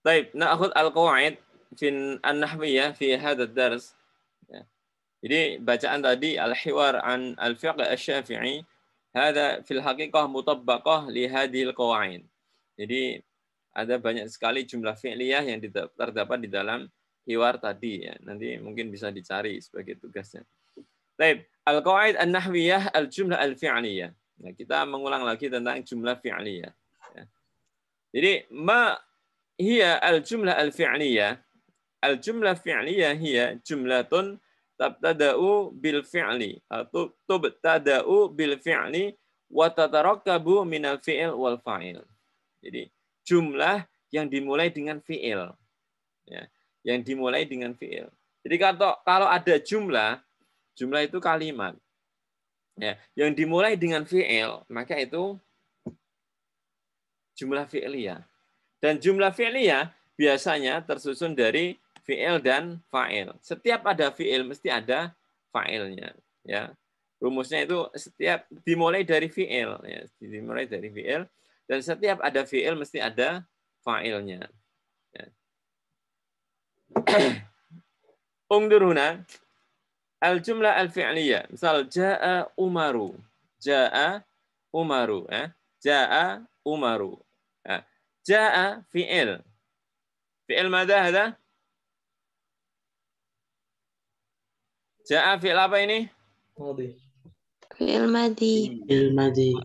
طيب نأخذ القواعد في النحوية في هذا الدرس. Jadi bacaan tadi al-hiwar an al-fiqh asy-syafi'i hada fil haqiqah mutabbaqah li hadhil qawaid. Jadi ada banyak sekali jumlah fi'liyah yang terdapat di dalam hiwar tadi ya. Nanti mungkin bisa dicari sebagai tugasnya. Baik, al-qawaid an-nahwiyah al-jumlah al-fi'liyah. Nah, kita mengulang lagi tentang jumlah fi'liyah. Ya. Jadi ma hiya al-jumlah al-fi'liyah. Al-jumlah fi'liyah hiya jumlatun tabtada'u bil fi'li atau tubtada'u bil fi'li wa tatarakkabu minal fi'il wal fa'il. Jadi jumlah yang dimulai dengan fi'il. Ya, yang dimulai dengan fi'il. Jadi kalau ada jumlah itu kalimat. Ya, yang dimulai dengan fi'il, maka itu jumlah fi'liyah. Dan jumlah fi'liyah biasanya tersusun dari fi'il dan fa'il. Setiap ada fi'il mesti ada fa'ilnya. Ya. Rumusnya itu setiap dimulai dari fi'il. Ya. Dimulai dari fi'il. Dan setiap ada fi'il mesti ada fa'ilnya. Ya. Ungdur huna al-jumlah al-fi'liyah. Misal ja'a Umaru. Ja'a Umaru. Ja'a Umaru. Ja'a fi'il. Fi'il mada hada? Ja'a fi'il apa ini? Madhi. Fi'il madhi. Fi'il madhi.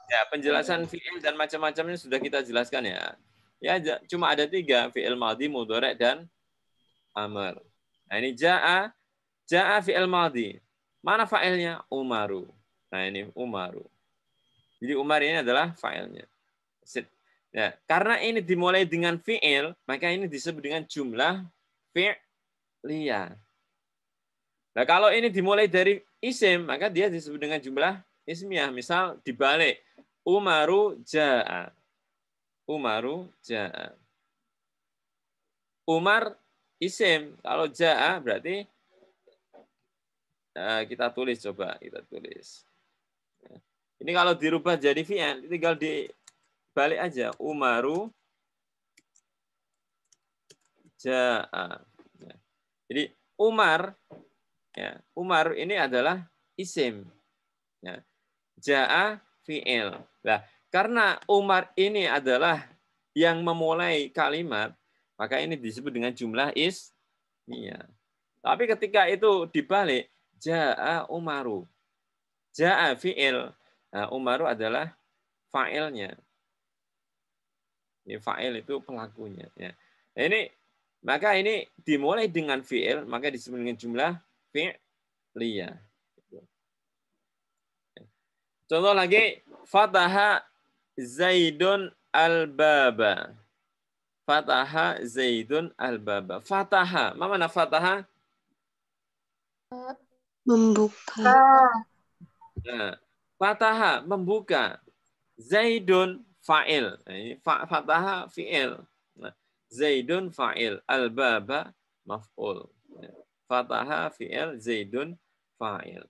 Ya, penjelasan fi'il dan macam-macamnya sudah kita jelaskan ya. Ya, cuma ada 3, fi'il madhi, mudhari' dan amr. Nah, ini ja'a fi'il madhi. Mana fa'ilnya? Umaru. Nah, ini Umaru. Jadi Umar ini adalah fa'ilnya. Ya, karena ini dimulai dengan fi'il, maka ini disebut dengan jumlah fi'liyah. Nah, kalau ini dimulai dari isim, maka dia disebut dengan jumlah ismiyah. Misal dibalik, Umaru ja'a. Umaru ja'a. Umar isim. Kalau ja'a berarti kita tulis coba, kita tulis. Ini kalau dirubah jadi fi'il, tinggal dibalik aja. Umaru ja'a. Jadi Umar, ya, Umar ini adalah isim. Ya. Ja'a fi'il. Nah, karena Umar ini adalah yang memulai kalimat, maka ini disebut dengan jumlah ismiyah. Tapi ketika itu dibalik, ja'a Umaru. Ja'a fi'il. Nah, Umaru adalah fa'ilnya. Ini fa'il itu pelakunya. Ya. Maka ini dimulai dengan fi'il, maka disebut dengan jumlah fi'liyah. Contoh lagi, fataha Zaidun al-baba. Fataha Zaidun al-baba. Fataha, apa mana fataha? Membuka. Nah, fataha, membuka. Zaidun fa'il. Nah, ini fataha fi'il. Nah, Zaidun fa'il. Al-baba maf'ul. Fataha fi'il, Zaidun fa'il.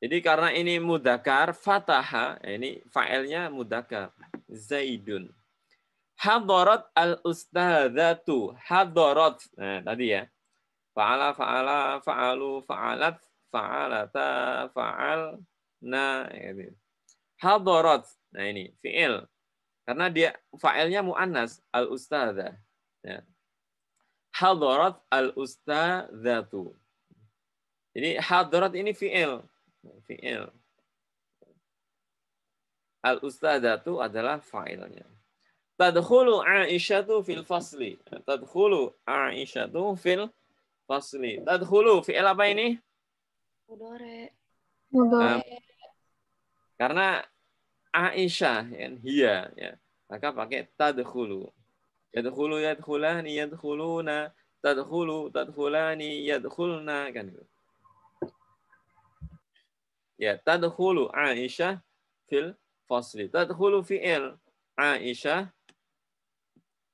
Jadi karena ini mudakar, fataha, ini fa'ilnya mudakar. Zaidun. Hadarat al-ustadzatu. Hadarat. Nah, tadi ya. Fa'ala, fa'ala, fa'alu, fa'alat, fa'alata, fa'alna. Hadarat. Nah ini, fi'il. Karena dia fa'ilnya mu'annas, al-ustadzah. Ya. Hadarat al-ustadzatu. Jadi hadarat ini fi'il. Fi'il. Al-ustadzatu adalah fa'ilnya. Tadkhulu Aisyatu fil fasli. Tadkhulu Aisyatu fil fasli. Tadkhulu fi'il apa ini? Mudhari. Karena Aisyah yang hiya ya. Maka pakai tadkhulu. Yadkhulu yadkhulani yadkhuluna. Tadkhulu tadkhulani yadkhulna kan gitu. Ya, tadkhulu Aisyah fil fasli. Tadkhulu fi'il Aisyah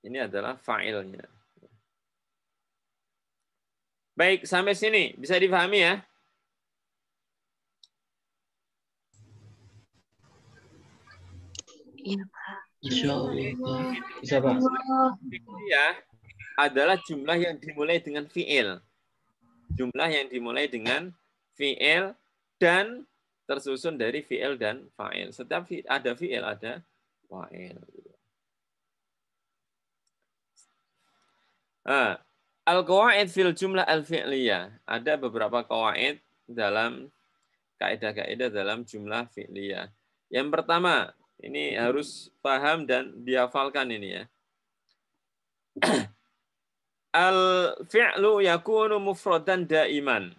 ini adalah fa'ilnya. Baik, sampai sini bisa dipahami ya? Iya, Pak. Insyaallah. Bisa, Pak? Fi'liyah adalah jumlah yang dimulai dengan fi'il. Jumlah yang dimulai dengan fi'il dan tersusun dari fi'il dan fa'il. Setiap ada fi'il, ada fa'il. Al-qawaid fil jumlah al-fi'liyah. Ada beberapa qawaid dalam kaidah-kaidah dalam jumlah fi'liyah. Yang pertama, ini harus paham dan dihafalkan ini ya. Al-fi'lu yakunu mufradan daiman.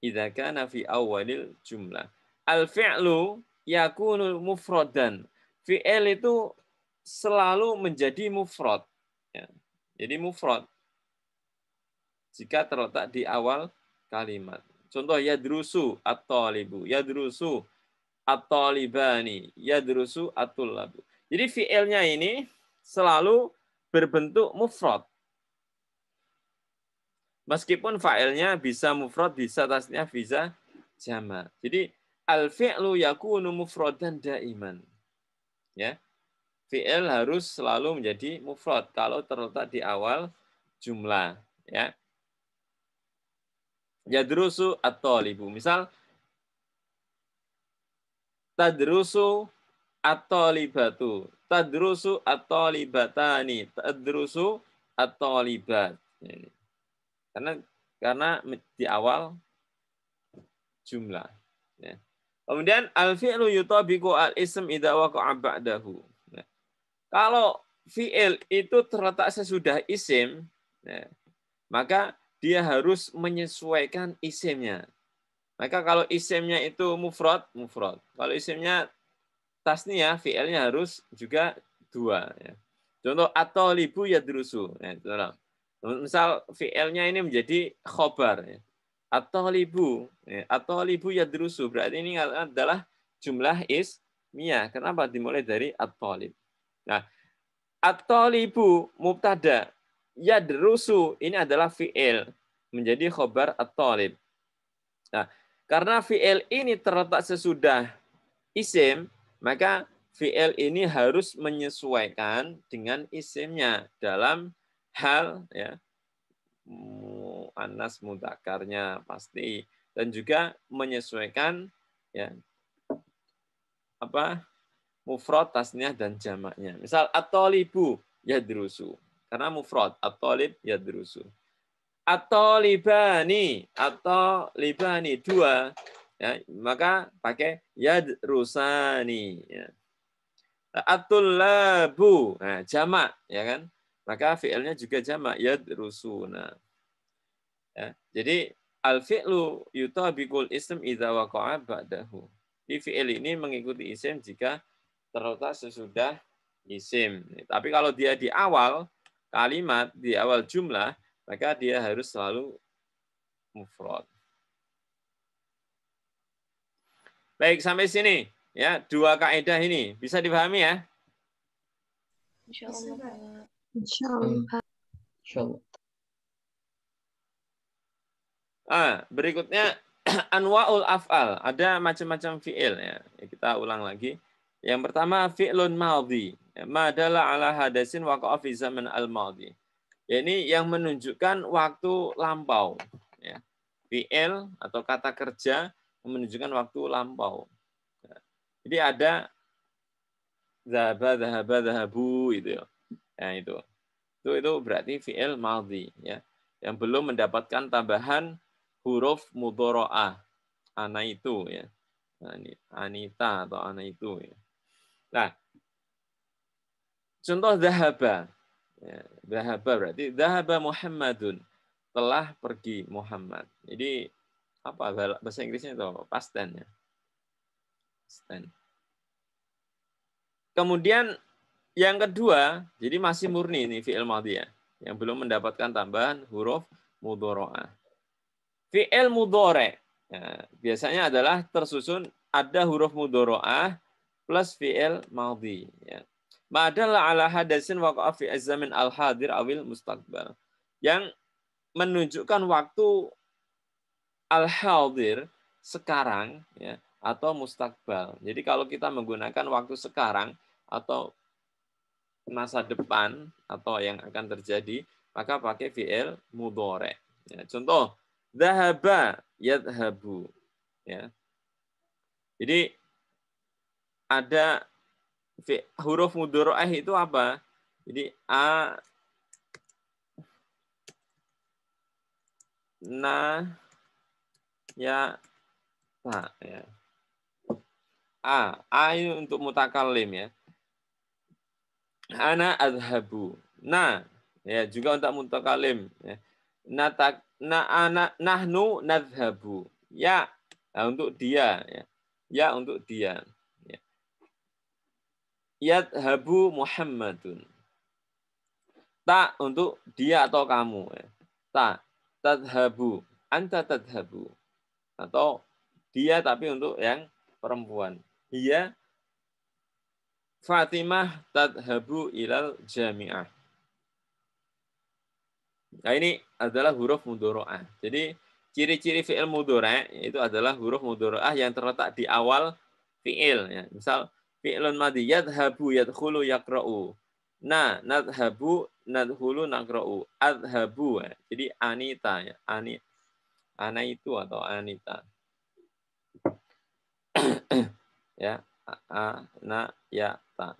Idza kana fi awalil jumlah. Al-fi'lu yakunu mufradan. Fi'il itu selalu menjadi mufrad. Ya. Jadi mufrad jika terletak di awal kalimat. Contoh yadrusu at-talibu, yadrusu at-talibani, yadrusu at-tullabu. Jadi fi'ilnya ini selalu berbentuk mufrad. Meskipun fa'ilnya bisa mufrad, bisa tasniyah, bisa jama'. Jadi al-fi'lu yakunu mufradan daiman. Ya. Fi'il harus selalu menjadi mufrad kalau terletak di awal jumlah, ya. Yadrusu at-talibu. Misal tadrusu at-talibatu, tadrusu at-talibatani, tadrusu at-talibat. Karena di awal jumlah. Ya. Kemudian al-fi'lu yutabiqu al-ism idza waqa'a ba'dahu. Ya. Kalau fi'il itu terletak sesudah isim, ya, maka dia harus menyesuaikan isimnya. Maka kalau isimnya itu mufrad, mufrad. Kalau isimnya tasniyah, fi'ilnya harus juga dua. Ya. Contoh at-talibu yadrusu. Ya, misal fi'ilnya ini menjadi khobar. Ya. At-talibu, ya, at-talibu yadrusu. Berarti ini adalah jumlah ismiyah. Kenapa dimulai dari at-talib? Nah, at-talibu mubtada, yadrusu ini adalah fi'il menjadi khobar at-talib. Nah, karena fi'il ini terletak sesudah isim, maka fi'il ini harus menyesuaikan dengan isimnya dalam hal ya muannas mudzakarnya pasti, dan juga menyesuaikan ya apa mufrad, tasniyah dan jamaknya. Misal at-talibu yadrusu. Karena mufrad at-talib yadrusu. At-talibani, at-talibani dua, ya, maka pakai yadrusani. Ya. At-tullabu, nah, jamak, ya kan? Maka fi'ilnya juga jamak, yadrusuna. Ya. Jadi al-fi'lu yutabiqul ism idza waqa'a ba'dahu. Di fi'il ini mengikuti isim jika terletak sesudah isim. Tapi kalau dia di awal kalimat, di awal jumlah, maka dia harus selalu mufrad. Baik, sampai sini ya, dua kaidah ini bisa dipahami ya? Insyaallah. Insyaallah. Berikutnya anwaul af'al. Ada macam-macam fi'il ya. Kita ulang lagi. Yang pertama fi'lun madhi. Ma dalla ala hadasin waqa'a fi zaman al-madhi. Ini yang menunjukkan waktu lampau. Ya. Fi'il atau kata kerja menunjukkan waktu lampau. Jadi ada zahaba, zahaba, zahabu itu ya. Nah, itu berarti fi'il madhi ya. Yang belum mendapatkan tambahan huruf mudhora'ah. Ana itu ya. Anita atau ana itu ya. Nah, contoh zahaba. Ya, zahaba berarti zahaba Muhammadun, telah pergi Muhammad. Jadi apa bahasa Inggrisnya itu past tense ya. Past tense. Kemudian yang kedua, jadi masih murni ini fi'il madhi ya, yang belum mendapatkan tambahan huruf mudhora'ah. Fi'il mudhari' ya, biasanya adalah tersusun ada huruf mudhora'ah plus fi'il madhi ya. Ma'adalla ala hadasin waqa'a fi az-zaman al-hadir awil mustaqbal. Yang menunjukkan waktu al-hadir sekarang ya atau mustaqbal. Jadi kalau kita menggunakan waktu sekarang atau masa depan atau yang akan terjadi, maka pakai fi'il mudhari'. Ya, contoh, dhahaba yadhabu. Ya. Jadi ada huruf mudhari'ah itu apa? Jadi a, na, ya, ta. Ya. A ini untuk mutakallim ya. Ana adhabu. Na, ya juga untuk mutakallim. Ya. Nahnu nadhabu. Ya, nah, untuk dia. Ya. Ya untuk dia. Ya. Yadhabu Muhammadun. Ta untuk dia atau kamu. Ya. Ta, tadhabu. Anta tadhabu. Atau dia tapi untuk yang perempuan. Dia Fatimah tadhabu ilal jami'ah. Nah, ini adalah huruf mudhari'ah. Jadi ciri-ciri fi'il mudhari' itu adalah huruf mudhari'ah yang terletak di awal fi'il ya. Misal fi'ilun madhi yadhabu yadkhulu yaqra'u. Nadhabu nadkhulu naqra'u. Adhabu. Ya. Jadi Anita ya. Ana itu atau Anita. Ya. Na ya ta.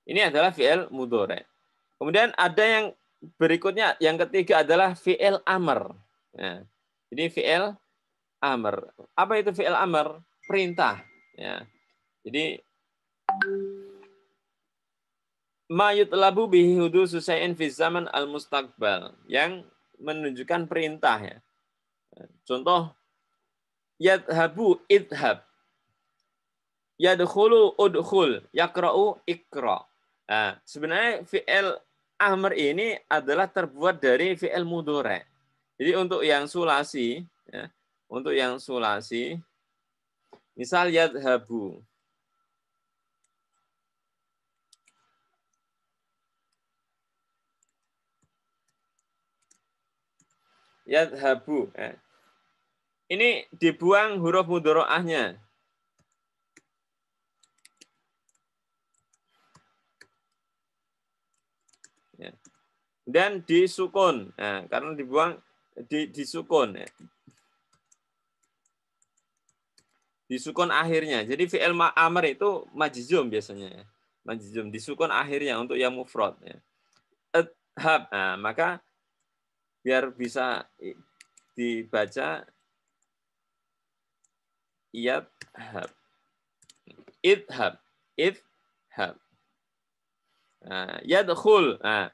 Ini adalah fi'il mudhari'. Kemudian ada yang berikutnya, yang ketiga adalah fi'il amr. Ya. Jadi fi'il amr. Apa itu fi'il amr? Perintah. Ya. Jadi ma yutlabu bihi hudusu syai'in fi zaman al-mustaqbal, yang menunjukkan perintah ya. Contoh yadhabu idhab. Yadkhulu udkhul, yaqra'u iqra. Nah, sebenarnya fi'il amr ini adalah terbuat dari fi'il mudhari'. Jadi untuk yang sulasi, ya, untuk yang sulasi, misal yadhabu. Yadhabu. Ya. Ini dibuang huruf mudhari'ahnya. Ya. Dan disukun. Nah, karena dibuang disukun. Ya. Disukun akhirnya. Jadi fi'il amr itu majzum biasanya. Ya. Majzum. Disukun akhirnya untuk yang mufrad. Ya. Idhab. Nah, maka biar bisa dibaca yadhab. Idhab. Idhab. Nah, yadkhul. Nah,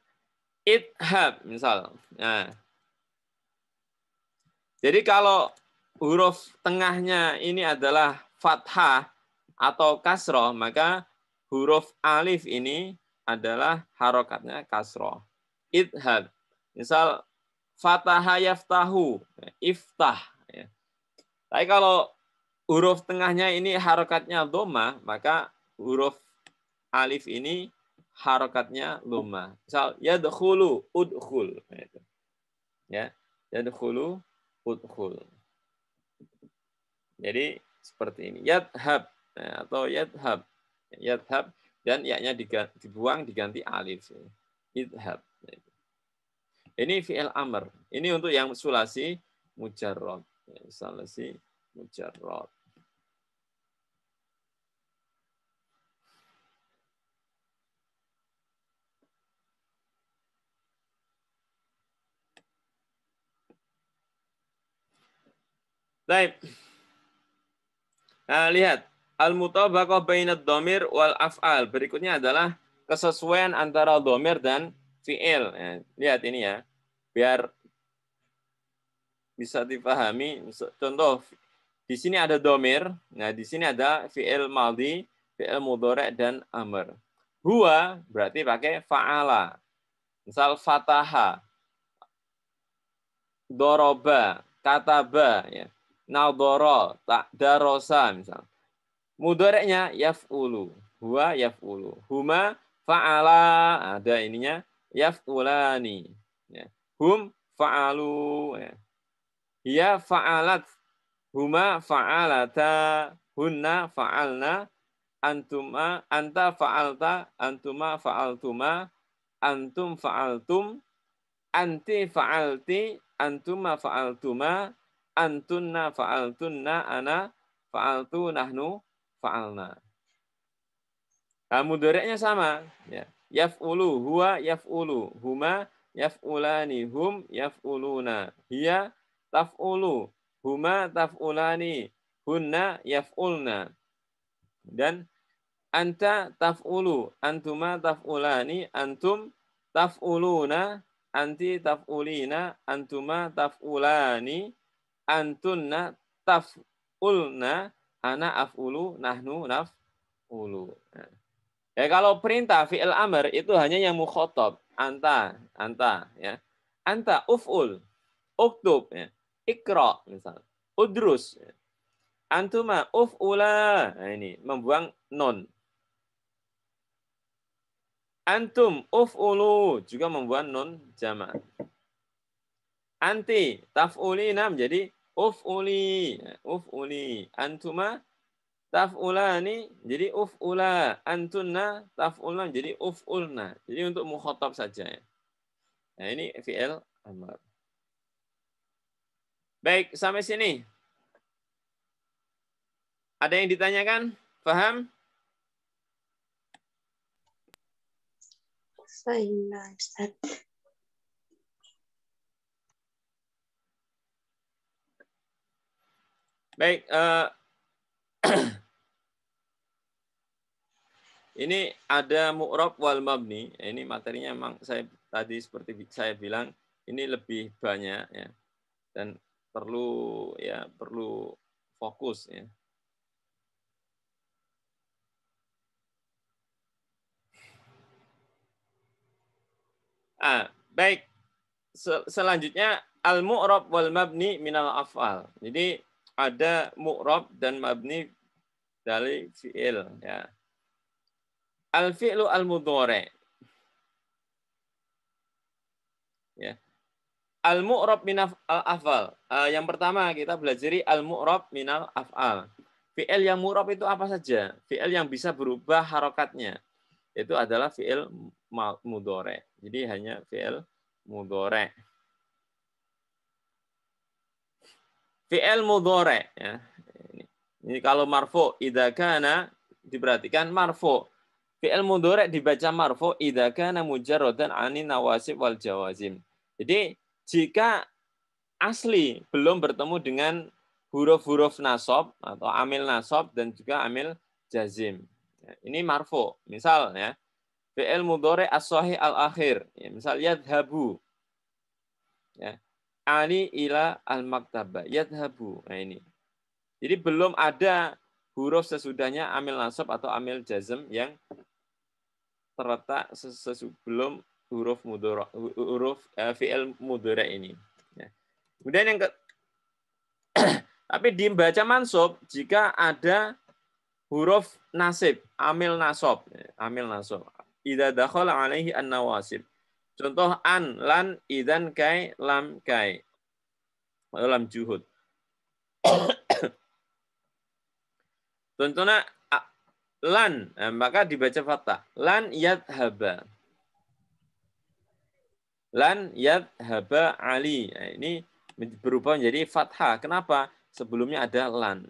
idhab misal. Nah. Jadi kalau huruf tengahnya ini adalah fathah atau kasroh, maka huruf alif ini adalah harokatnya kasroh. Idhab. Misal fataha yaftahu, iftah. Tapi kalau huruf tengahnya ini harokatnya dhamma, maka huruf alif ini harokatnya dhamma. Misal yadkhulu udkhul. Ya, yadkhulu udkhul. Jadi seperti ini. Yadhab atau yadhab. Yadhab dan ya-nya dibuang diganti alif. Idhab. Ini fi'il amr. Ini untuk yang sulasi mujarrad. Sulasi mujarrad. Baik. Nah, lihat. Al-mutabaqah bainad dhamir wal af'al. Berikutnya adalah kesesuaian antara dhamir dan fi'il. Ya, lihat ini ya. Biar bisa dipahami. Contoh, di sini ada dhamir. Nah, di sini ada fi'il madhi, fi'il mudhari' dan amr. Huwa berarti pakai fa'ala. Misal fataha, doroba, kataba, ya. Nadhara, darosa misal. Mudhari'nya yaf'ulu. Huwa yaf'ulu. Huma fa'ala. Ada ininya. Yaf'ulani. Ya. Hum fa'alu. Ya. Hiya fa'alat. Huma fa'alata. Hunna fa'alna. antuma, anta fa'alta, antuma fa'altuma, antum fa'altum, anti fa'alti, antuma fa'altuma, antunna fa'altunna, ana fa'altu, nahnu fa'alna. Nah, mudhari'nya sama. Ya. Yaf'ulu, huwa yaf'ulu, huma yaf'ulani, hum yaf'uluna, hiya taf'ulu, huma taf'ulani, hunna yaf'ulna. Dan anta taf'ulu, antuma taf'ulani, antum taf'uluna, anti taf'ulina, antuma taf'ulani, antunna taf'ulna, ana af'ulu, nahnu naf'ulu. Ya, kalau perintah fi'il amr itu hanya yang mukhotob, anta ya. Anta uf'ul, uktub ya. Ikra misal, udrus. Ya. Antuma uf'ula. Nah, ini membuang non. Antum uf'ulu juga membuang non jama'. Anti taf'ulina menjadi uf'uli, uf'uli. Antuma taf'ulani jadi uf'ula, antunna taf'ulna jadi uf'ulna. Jadi untuk mukhatab saja ya. Nah, ini fi'il amr. Baik, sampai sini. Ada yang ditanyakan? Paham? Saya, Ustaz. Baik, ini ada mu'rab wal mabni. Ini materinya memang saya tadi seperti saya bilang ini lebih banyak ya. Dan perlu fokus ya. Baik. Selanjutnya al-mu'rab wal mabni minal af'al. Jadi ada mu'rab dan mabni dari fi'il ya. Al-fi'lu al-mudhari. Ya. Al-mu'rab min al-af'al. Yang pertama kita belajari al-mu'rab minal af'al. Fi'il yang mu'rab itu apa saja? Fi'il yang bisa berubah harokatnya. Itu adalah fi'il mudhari. Jadi hanya fi'il mudhari. Fi'il mudhari ya. Ini kalau marfu idza kana diperhatikan marfu. Fi'il mudhari dibaca marfu idza kana mujarradan 'ani nawasib wal jawazim. Jadi jika asli belum bertemu dengan huruf-huruf nasab atau amil nasab dan juga amil jazim. Ini marfu. Misal ya, fi'il mudhari as-sahih al-akhir. Ya, misal yadhabu. Ya. Ali ila al-maktabah. Yadhabu. Nah ini. Jadi belum ada huruf sesudahnya amil nasab atau amil jazm yang terletak sebelum huruf fi'il mudhari ini. Ya. Kemudian yang tapi dibaca mansub jika ada huruf nasib, amil nasab, amil nasab. Idza dakhala alaihi an-nawasib. Contoh an, lan, idan, kai, lam, kai. Lam juhud. Contohnya lan, maka dibaca fathah. Lan yadhaba. Lan yadhaba Ali. Nah, ini berubah menjadi fathah. Kenapa? Sebelumnya ada lan.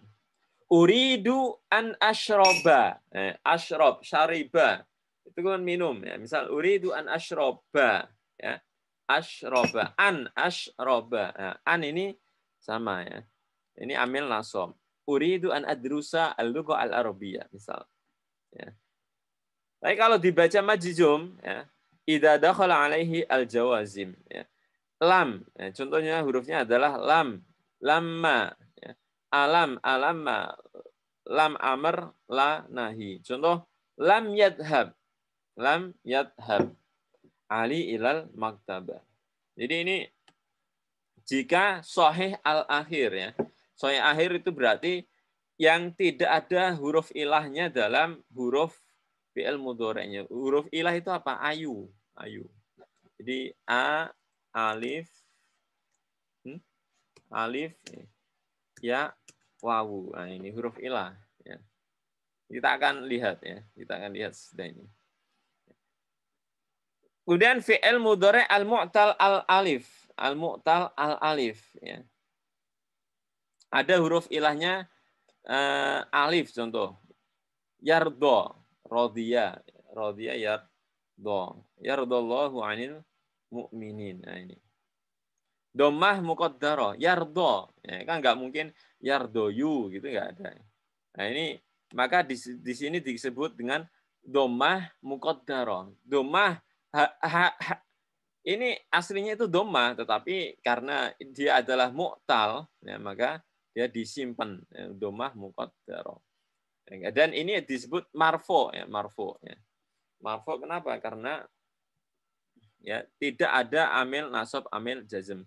Uridu an ashroba. Ashrob, syariba. Itu kan minum. Ya. Misal uridu an ashroba. Ya. Ashroba. An ashroba. Nah, an ini sama ya. Ini amil nasob. Uridu an adrusa al-lugha al-arabiyah. Misal. Ya. Tapi kalau dibaca majzum, ya, idza dakhala alaihi al-jawazim. Ya. Lam. Ya. Contohnya hurufnya adalah lam. Lamma. Ya. Alam. Alamma. Lam amr la nahi. Contoh lam yadhab. Lam yadhab. Ali ilal maktabah. Jadi ini jika sahih al-akhir ya. Sahih akhir itu berarti yang tidak ada huruf ilahnya dalam huruf fi'il mudhari'nya. Huruf ilah itu apa? Ayu. Ayu. Jadi a, alif, alif, ya, wawu. Nah, ini huruf ilah. Ya. Kita akan lihat ya, kita akan lihat sudah ini. Kemudian fi'il mudhari' al-mu'tal al-alif, al-mu'tal al-alif ya. Ada huruf ilahnya alif contoh. Yardo, rodiya, rodiya yardo. Yardallahu 'anil mu'minin. Nah ini. Domah muqaddarah, yardo. Ya, kan nggak mungkin yardoyu gitu nggak ada. Nah ini maka di sini disebut dengan domah muqaddarah. Domah ini aslinya itu domah, tetapi karena dia adalah mu'tal, ya, maka dia disimpan ya, domah muqaddarah. Dan ini disebut marfo ya, marfo ya. Marfo kenapa? Karena ya tidak ada amil nasab, amil jazm.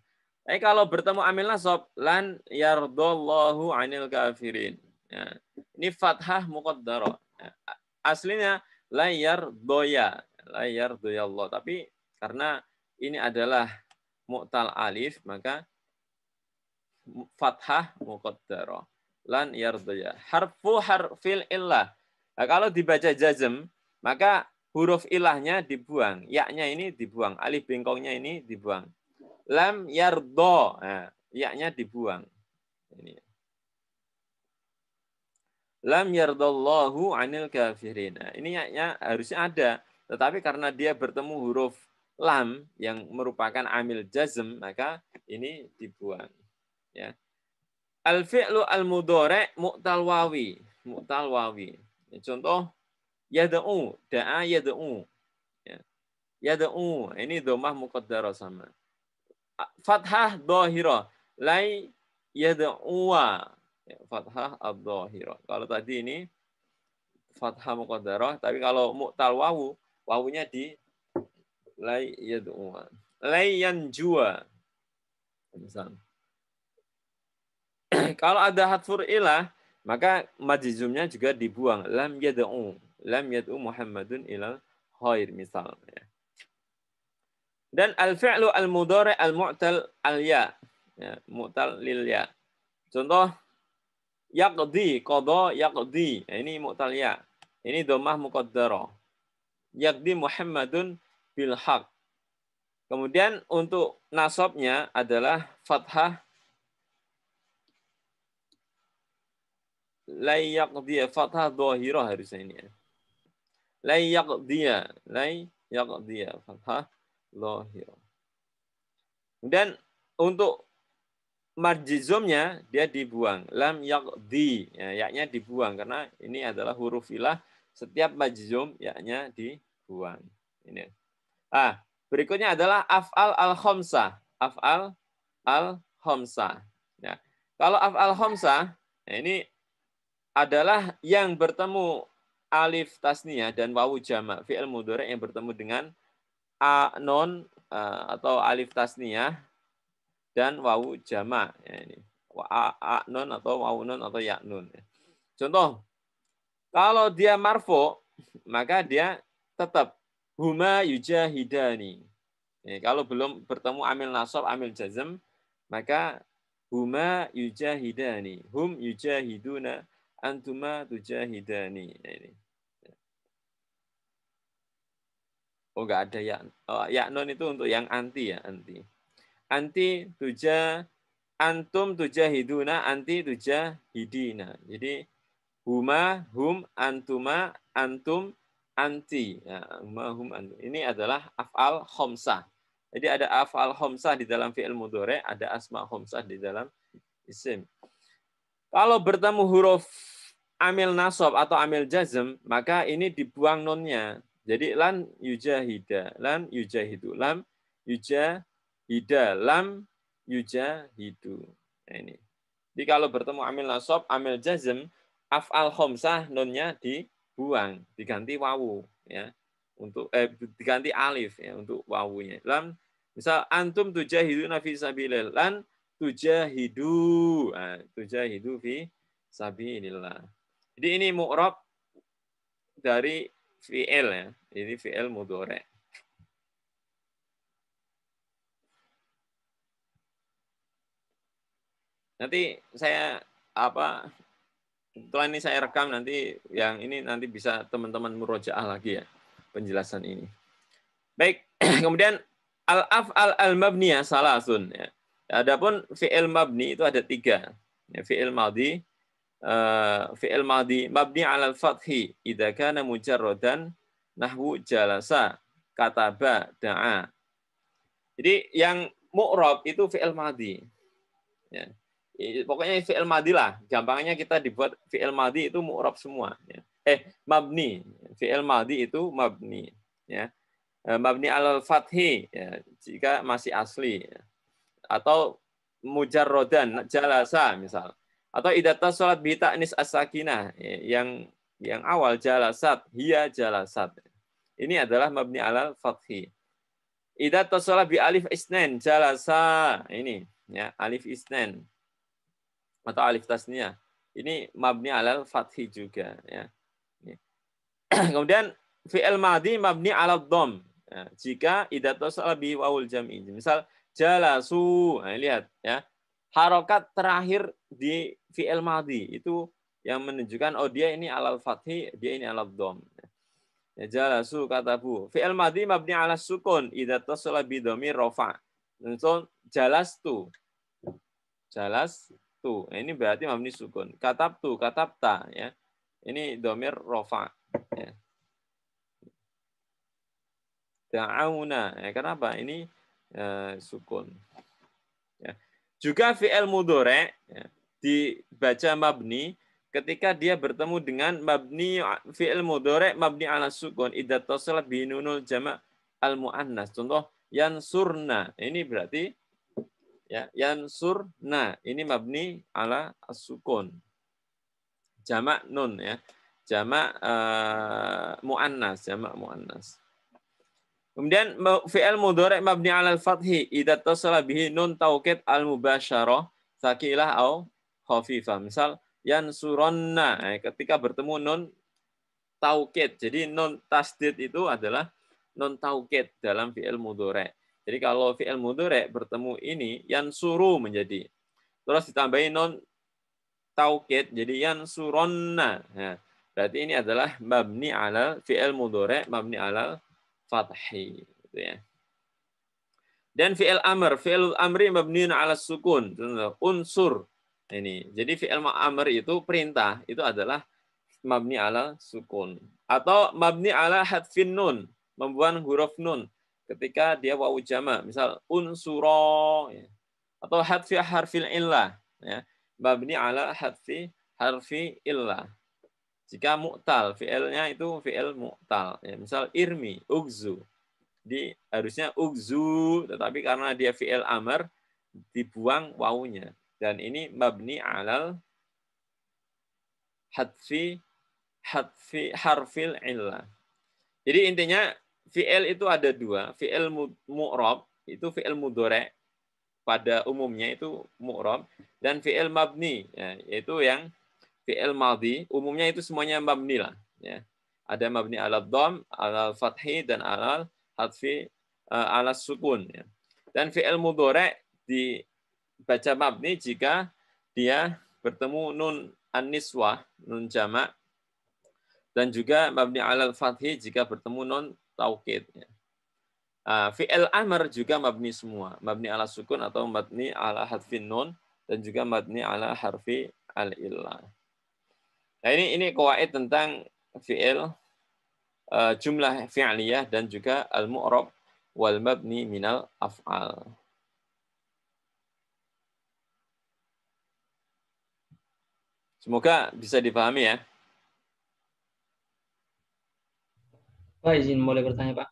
Tapi kalau bertemu amil nasab, lan yardallahu 'anil kafirin. Ya. Ini fathah muqaddarah. Ya. Aslinya la yardoya, la yardoya Allah. Tapi karena ini adalah mu'tal alif, maka fathah muqaddarah. Lan yardoya. Harfil illah. Nah, kalau dibaca jazm, maka huruf ilahnya dibuang. Ya-nya ini dibuang. Alif bengkongnya ini dibuang. Lam yardo, nah, ya-nya dibuang. Ini. Lam yardallahu 'anil kafirin. Nah, ini ya-nya harusnya ada, tetapi karena dia bertemu huruf lam yang merupakan amil jazm, maka ini dibuang. Ya. Al-fi'lu al-mudhari' mu'tal wawi, mu'tal wawi. Contoh yad'u, da'a yad'u. Ya. Yad'u, ini dhammah muqaddarah sama. Fathah dhahirah, lai yad'uwa. Ya, fathah ad-dhahirah. Kalau tadi ini fathah muqaddarah, tapi kalau mu'tal wawu, wawunya di lai yad'uwa. Lai yanjua. Misal. Kalau ada hatfur ilah, maka majzumnya juga dibuang. Lam yad'u. Lam yad'u Muhammadun ilal khair misalnya. Dan al-fi'lu al-mudhari' al-mu'tal al-ya. Ya, mu'tal lil ya. Contoh yaqdi, qada yaqdi. Ini mu'tal ya. Ini dhammah muqaddarah. Yaqdi Muhammadun bil haq. Kemudian untuk nasabnya adalah fathah la yaqdi, fathah dhahirah harusnya ini. La yaqdiya, la yaqdiya, fathah dhahirah. Dan untuk majzumnya dia dibuang. Lam yaqdi, ya, yaknya dibuang karena ini adalah huruf ilah. Setiap majzum yaknya dibuang. Ini. Berikutnya adalah af'al al-khamsah. Af'al al-khamsah. Ya. Kalau af'al khamsah, nah ini adalah yang bertemu alif tasniyah dan wawu jamak fi'il mudhari' yang bertemu dengan a non atau alif tasniyah dan wawu jamak ya ini. A nun atau wawu nun atau ya nun. Contoh, kalau dia marfo, maka dia tetap huma yujahidani. Kalau belum bertemu amil nasab, amil jazm, maka huma yujahidani. Hum yujahiduna, antuma tujahidani. Ini. Oh, enggak ada ya. Oh, ya nun itu untuk yang anti ya, anti. Anti antum tujahiduna, anti tujahidina. Jadi huma, hum, antuma, antum, anti. Ya, huma, hum, antum. Ini adalah af'al khamsah. Jadi ada af'al khamsah di dalam fi'il mudhari', ada asma khamsah di dalam isim. Kalau bertemu huruf amil nasab atau amil jazm, maka ini dibuang nunnya. Jadi lan yujahida, lan yujahidu, lam yujahida, lam yujahidu. Nah, ini. Jadi kalau bertemu amil nasab, amil jazm, af'al khamsah nunnya dibuang, diganti wawu ya. Untuk diganti alif ya untuk wawunya. Lam misal antum tujahiduna fi sabilillah, lan tujahidu. Nah, tujahidu fi sabilillah. Jadi ini mu'rab dari fi'il ya. Ini fi'il mudhari'. Nanti saya Setelah ini saya rekam nanti yang ini nanti bisa teman-teman murojaah lagi ya penjelasan ini. Baik, kemudian al-af'al al-mabniyah salasun ya. Adapun fi'il mabni itu ada 3. Ya, fi'il madhi mabni 'ala al-fathi idza kana mujarradan nahwu jalasa, kataba, da'a. Jadi yang mu'rab itu fi'il madhi. Ya. Pokoknya fi'il madhi lah. Gampangnya kita dibuat fi'il madhi itu mu'rab semua. Ya. Mabni. Fi'il madhi itu mabni. Ya. Mabni alal fathi ya, jika masih asli. Ya. Atau mujarrodan, jalasa misal. Atau idata sholat bi ta'nis as-sakinah. Ya. Yang awal jalasat, hiya jalasat. Ini adalah mabni alal fathi. Idza tasala bi alif isnan jalasa, ini ya alif isnan atau alif tasniyah. Ini mabni alal fathi juga ya. Kemudian fi'il madhi mabni alal dhamm. Ya, jika idza tasala bi wawul jam'i. Misal jalasu, nah, lihat ya. Harokat terakhir di fi'il madhi itu yang menunjukkan oh dia ini alal fathi, dia ini alal dhamm. Ya, jalasu katabu. Fi'il madhi mabni 'ala sukun idza tasala bi dhamir rafa. So, jalastu. Jalastu. Ini berarti mabni sukun. Katabtu, katabta ya. Ini dhamir rafa ya. Da'auna. Ya, kenapa? Ini sukun. Ya. Juga fi'il mudhari ya, dibaca mabni ketika dia bertemu dengan mabni fi'il mudhari mabni 'ala sukun idza tasala bi nunul jama' al muannas. Contoh yansurna. Ini berarti ya yansurna ini mabni 'ala as-sukun. Jama' nun ya. Jama' muannas, jama' muannas. Kemudian fi'il mudhari mabni 'ala al-fathi idza tasala bihi nun taukid al-mubasyarah tsaqilah au khafifah. Misal yansuronna, ketika bertemu nun taukid. Jadi nun tasdid itu adalah nun taukid dalam fi'il mudhari. Jadi kalau fi'il mudhari bertemu ini yansuru menjadi. Terus ditambahin nun taukid jadi yansuronna. Nah, berarti ini adalah mabni ala fi'il mudhari mabni ala fathi gitu ya. Dan fi'il amr, fi'il amri mabniun ala sukun. Unsur. Ini. Jadi fi'il amr itu perintah, itu adalah mabni ala sukun. Atau mabni ala hadfin nun, membuang huruf nun ketika dia wawu jama, misal unsuro ya. Atau hadfi harfil illah ya. Mabni ala hadfi harfi illah. Jika mu'tal, fi'ilnya itu fi'il mu'tal ya. Misal irmi, ugzu. Di harusnya ugzu, tetapi karena dia fi'il amr dibuang wawunya. Dan ini mabni alal hadfi harfil illah. Jadi intinya fi'il itu ada 2. Fi'il mu'rab itu fi'il mudhari pada umumnya itu mu'rab dan fi'il mabni ya, yaitu yang fi'il madhi umumnya itu semuanya mabni lah ya. Ada mabni ala dhamm, ala fathi dan ala hadfi ala sukun ya. Dan fi'il mudhari dibaca mabni jika dia bertemu nun an-niswah, nun jama' dan juga mabni alal fathi jika bertemu nun taukid. Fi'il amr juga mabni semua, mabni ala sukun atau mabni ala hadfin nun dan juga mabni ala harfi al-illah. Nah, ini qawaid tentang fi'il jumlah fi'liyah dan juga al-mu'rab wal mabni minal af'al. Semoga bisa dipahami ya. Pak, izin boleh bertanya, Pak?